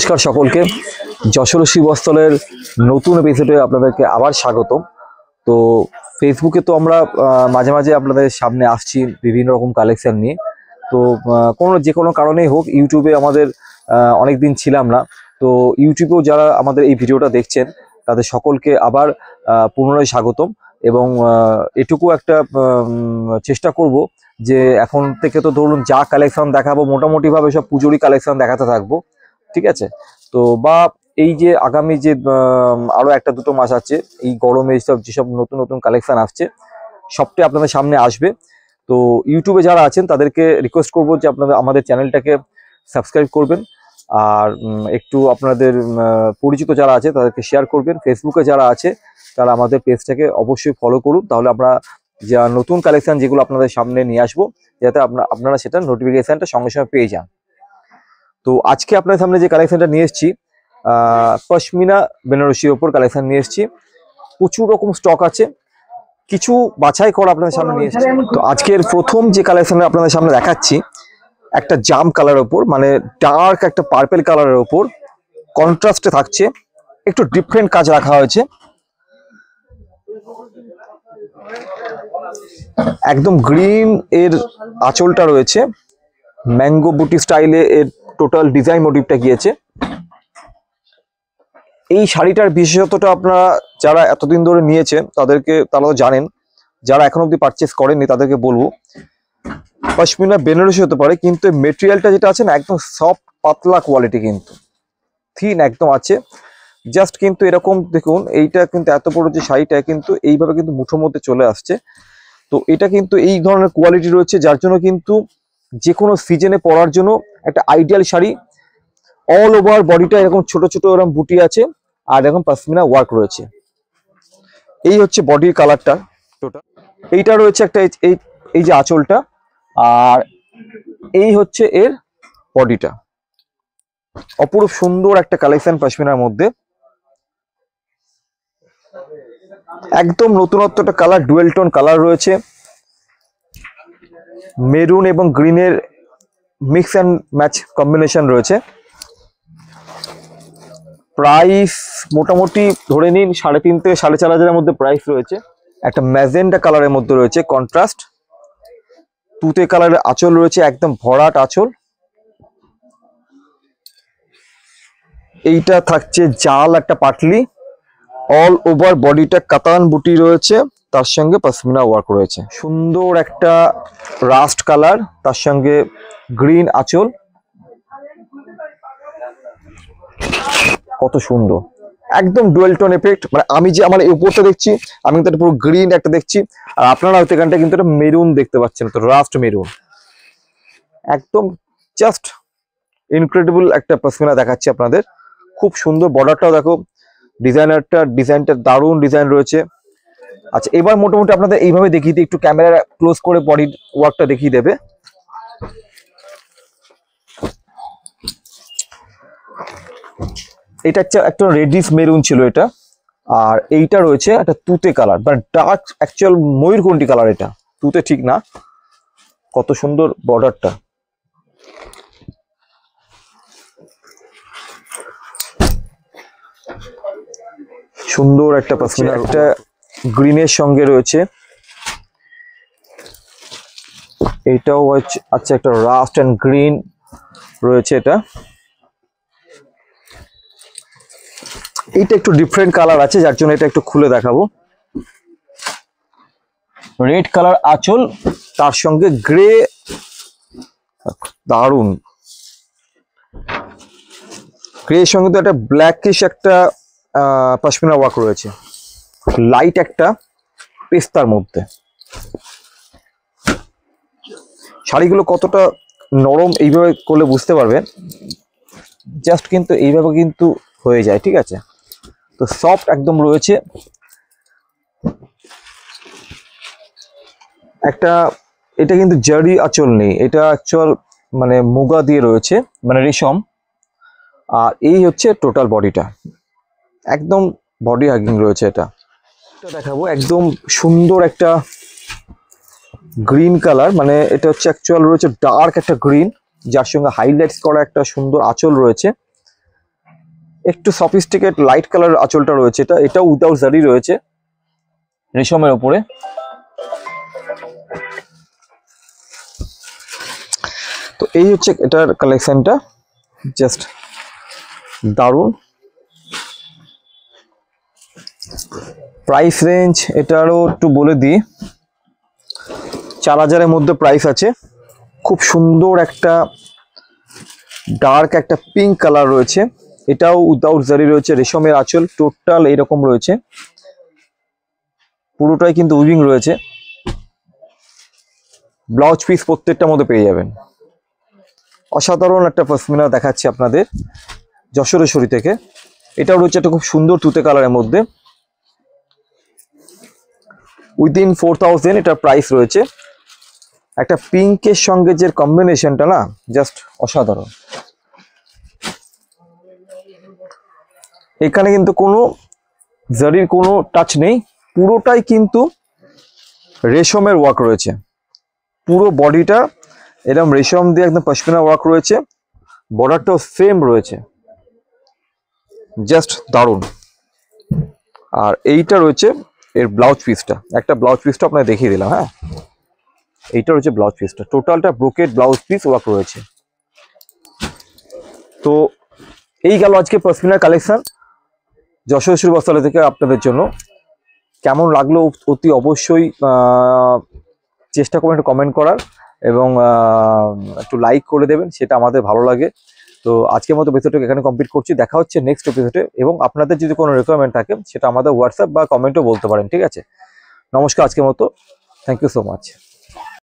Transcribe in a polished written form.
নমস্কার সকলকে। যশোর শিবস্থলের নতুন এপিসোডে আপনাদেরকে আবার স্বাগত। তো ফেসবুকে তো আমরা মাঝে মাঝে আপনাদের সামনে আসছি বিভিন্ন রকম কালেকশন নিয়ে। তো যে কোনো কারণেই হোক, ইউটিউবে আমাদের অনেক দিন ছিলাম না। তো ইউটিউবেও যারা আমাদের এই ভিডিওটা দেখছেন তাদের সকলকে আবার পুনরায় স্বাগতম। এবং এটুকু একটা চেষ্টা করব যে এখন থেকে তো ধরুন যা কালেকশন দেখাবো মোটামুটিভাবে সব পুজোরই কালেকশন দেখাতে থাকবো, ঠিক আছে? তো বা এই যে আগামী যে আরো একটা দুটো মাস আছে, এই গরমে যেসব নতুন নতুন কালেকশন আসছে সবটাই আপনাদের সামনে আসবে। তো ইউটিউবে যারা আছেন তাদেরকে রিকোয়েস্ট করবো যে আপনারা আমাদের চ্যানেলটাকে সাবস্ক্রাইব করবেন, আর একটু আপনাদের পরিচিত যারা আছে তাদেরকে শেয়ার করবেন। ফেসবুকে যারা আছে তারা আমাদের পেজটাকে অবশ্যই ফলো করুন, তাহলে আমরা যা নতুন কালেকশন যেগুলো আপনাদের সামনে নিয়ে আসবো যাতে আপনারা সেটা নোটিফিকেশনটা সঙ্গে সঙ্গে পেয়ে যান। তো আজকে আপনাদের সামনে যে কালেকশনটা নিয়ে এসেছি, পশমিনা বেনারসির ওপর কালেকশন নিয়ে এসেছি। প্রচুর রকম স্টক আছে, কিছু বাছাই করা আপনাদের সামনে নিয়ে এসেছি। তো আজকের প্রথম যে কালেকশনটা আপনাদের সামনে দেখাচ্ছি, একটা জাম কালারের ওপর, মানে ডার্ক একটা পার্পেল কালারের ওপর কন্ট্রাস্টে থাকছে, একটু ডিফারেন্ট কাজ রাখা হয়েছে। একদম গ্রিন এর আঁচলটা রয়েছে, ম্যাঙ্গো বুটি স্টাইলে এর টোটাল ডিজাইন মোটিভটা গিয়েছে। এই শাড়িটার বিশেষত্বটা আপনারা যারা এতদিন ধরে নিয়েছেন তারা তো জানেন, যারা এখন অব্দি পারচেস করেননি তাদেরকে বলবো, পশমিনা বেনারসি হতে পারে কিন্তু মেটেরিয়ালটা যেটা আছে না, একদম সফট পাতলা কোয়ালিটি, কিন্তু থিন একদম আছে। জাস্ট কিন্তু এরকম দেখুন, এইটা কিন্তু এত বড় যে শাড়িটা কিন্তু এইভাবে কিন্তু মুঠোর মধ্যে চলে আসছে। তো এটা কিন্তু এই ধরনের কোয়ালিটি রয়েছে, যার জন্য কিন্তু যে কোনো সিজনে পরার জন্য একটা আইডিয়াল শাড়ি। অল ওভার বডিটা এরকম ছোট ছোট এরকম বুটি আছে, আর এরকম পশমিনা ওয়ার্ক রয়েছে। এই হচ্ছে বডির কালারটা টোটাল। এইটা রয়েছে একটা এই যে আঁচলটা, আর এই হচ্ছে এর বডিটা। অপরূপ সুন্দর একটা কালেকশন পশমিনার মধ্যে, একদম নতুনত্ব একটা কালার, ডুয়েল টোন কালার রয়েছে, মেরুন এবং গ্রিনের মিক্স অ্যান্ড ম্যাচ কম্বিনেশন রয়েছে। প্রাইস মোটামুটি ধরে নিন 3.5 থেকে 4.5 মধ্যে প্রাইস রয়েছে। একটা ম্যাজেন্ডা কালারের মধ্যে রয়েছে কন্ট্রাস্ট, তুতে কালারের আঁচল রয়েছে, একদম ভরাট আঁচল। এইটা থাকছে জাল একটা পাটলি, অল ওভার বডিটা কাতান বুটি রয়েছে, তার সঙ্গে পশমিনা ওয়ার্ক রয়েছে। সুন্দর একটা রাস্ট কালার, তার সঙ্গে গ্রিন আঁচল, কত সুন্দর, একদম ডুয়েল টোন এফেক্ট। মানে আমি যে আমার এই উপরটা দেখছি, আমি কিন্তু পুরো গ্রিন একটা দেখছি, আর আপনারা হয়তো এখানটা কিন্তু একটা মেরুন দেখতে পাচ্ছেন, তো রাস্ট মেরুন, একদম জাস্ট ইনক্রেডিবল একটা পশমিনা দেখাচ্ছি আপনাদের। খুব সুন্দর বর্ডারটাও দেখো, ডিজাইনটা দারুণ ডিজাইন রয়েছে। আচ্ছা, এবার মোটামুটি আপনাদের এইভাবে দেখিয়ে দিই, একটু ক্যামেরা ক্লোজ করে বডির ওয়ার্কটা দেখিয়ে দেবে। এটা একটা রেডিশ মেরুন ছিল এটা, আর এইটা রয়েছে একটা তুতে কালার, মানে ডার্ক অ্যাকচুয়াল ময়ূরকণ্ঠী কালার, এটা তুতে ঠিক না। কত সুন্দর বর্ডারটা, সুন্দর একটা পশমিনা, একটা গ্রিনের সঙ্গে রয়েছে। এটাও আচ্ছা, একটা রাস্ট এন্ড গ্রিন রয়েছে। এইটা একটু ডিফারেন্ট কালার আছে, যার জন্য এটা একটু খুলে দেখাবো। রেড কালার আঁচল, তার সঙ্গে গ্রে, দারুন গ্রে সঙ্গে তো একটা ব্ল্যাকিশ একটা পশমিনা ওয়ার্ক রয়েছে, লাইট একটা পেস্তার মধ্যে। শাড়িগুলো কতটা নরম এইভাবে করলে বুঝতে পারবেন, জাস্ট কিন্তু এইভাবে কিন্তু হয়ে যায়, ঠিক আছে? তো সফট একদম রয়েছে। এটা কিন্তু জারি আঁচল নেই, এটা অ্যাকচুয়াল মানে মুগা দিয়ে রয়েছে, মানে রেশম। আর এই হচ্ছে টোটাল বডিটা, একদম বডি হাগিং রয়েছে। এটা দেখাবো, একদম সুন্দর একটা গ্রিন কালার, মানে এটা হচ্ছে অ্যাকচুয়াল রয়েছে ডার্ক একটা গ্রিন, যার সঙ্গে হাইলাইটস করা একটা সুন্দর আঁচল রয়েছে। একটু সফিস্টিকেট লাইট কালার আঁচলটা রয়েছে, এটাও উইদাউট জারি রয়েছে রেশমের ওপরে। তো এই হচ্ছে এটার কালেকশনটা, জাস্ট দারুণ। প্রাইস রেঞ্জ এটারও একটু বলে দিই, 4000-এর মধ্যে প্রাইস আছে। খুব সুন্দর একটা ডার্ক একটা পিঙ্ক কালার রয়েছে, এটাও উইদাউট জারি রয়েছে, রেশমের আঁচল টোটাল এইরকম রয়েছে, পুরোটাই কিন্তু উইভিং রয়েছে। ব্লাউজ পিস প্রত্যেকটার মধ্যে পেয়ে যাবেন। অসাধারণ একটা পশমিনা দেখাচ্ছি আপনাদের যশোরেশ্বরী থেকে। এটাও রয়েছে একটা খুব সুন্দর তুতে কালারের মধ্যে, উইদিন 4000 এটার প্রাইস রয়েছে। একটা পিঙ্কের সঙ্গে যে কম্বিনেশনটা না, জাস্ট অসাধারণ। এখানে কিন্তু কোনো জারির কোনো টাচ নেই, পুরোটাই কিন্তু রেশমের ওয়ার্ক রয়েছে, পুরো বডিটা এরকম রেশম দিয়ে একদম পশমিনা ওয়ার্ক রয়েছে, বর্ডারটাও সেম রয়েছে, জাস্ট দারুণ। আর এইটা রয়েছে এর ব্লাউজ পিসটা, একটা ব্লাউজ পিসটা আপনাকে দেখিয়ে দিলাম। হ্যাঁ, এইটা রয়েছে ব্লাউজ পিসটা, টোটালটা ব্রোকেড ব্লাউজ পিস ওয়ার্ক রয়েছে। তো এই গেল আজকে পশমিনার কালেকশন যশোরেশ্বরী বস্ত্রালয় থেকে আপনাদের জন্য। কেমন লাগলো অতি অবশ্যই চেষ্টা করবেন একটু কমেন্ট করার, এবং একটু লাইক করে দেবেন, সেটা আমাদের ভালো লাগে। তো আজকের মতো এপিসোডটা এখানে কমপ্লিট করছি, দেখা হচ্ছে নেক্সট এপিসোডে। এবং আপনাদের যদি কোনো রিকোয়ারমেন্ট থাকে সেটা আমাদের হোয়াটসঅ্যাপ বা কমেন্টও বলতে পারেন, ঠিক আছে? নমস্কার, আজকের মতো, থ্যাংক ইউ সো মাচ।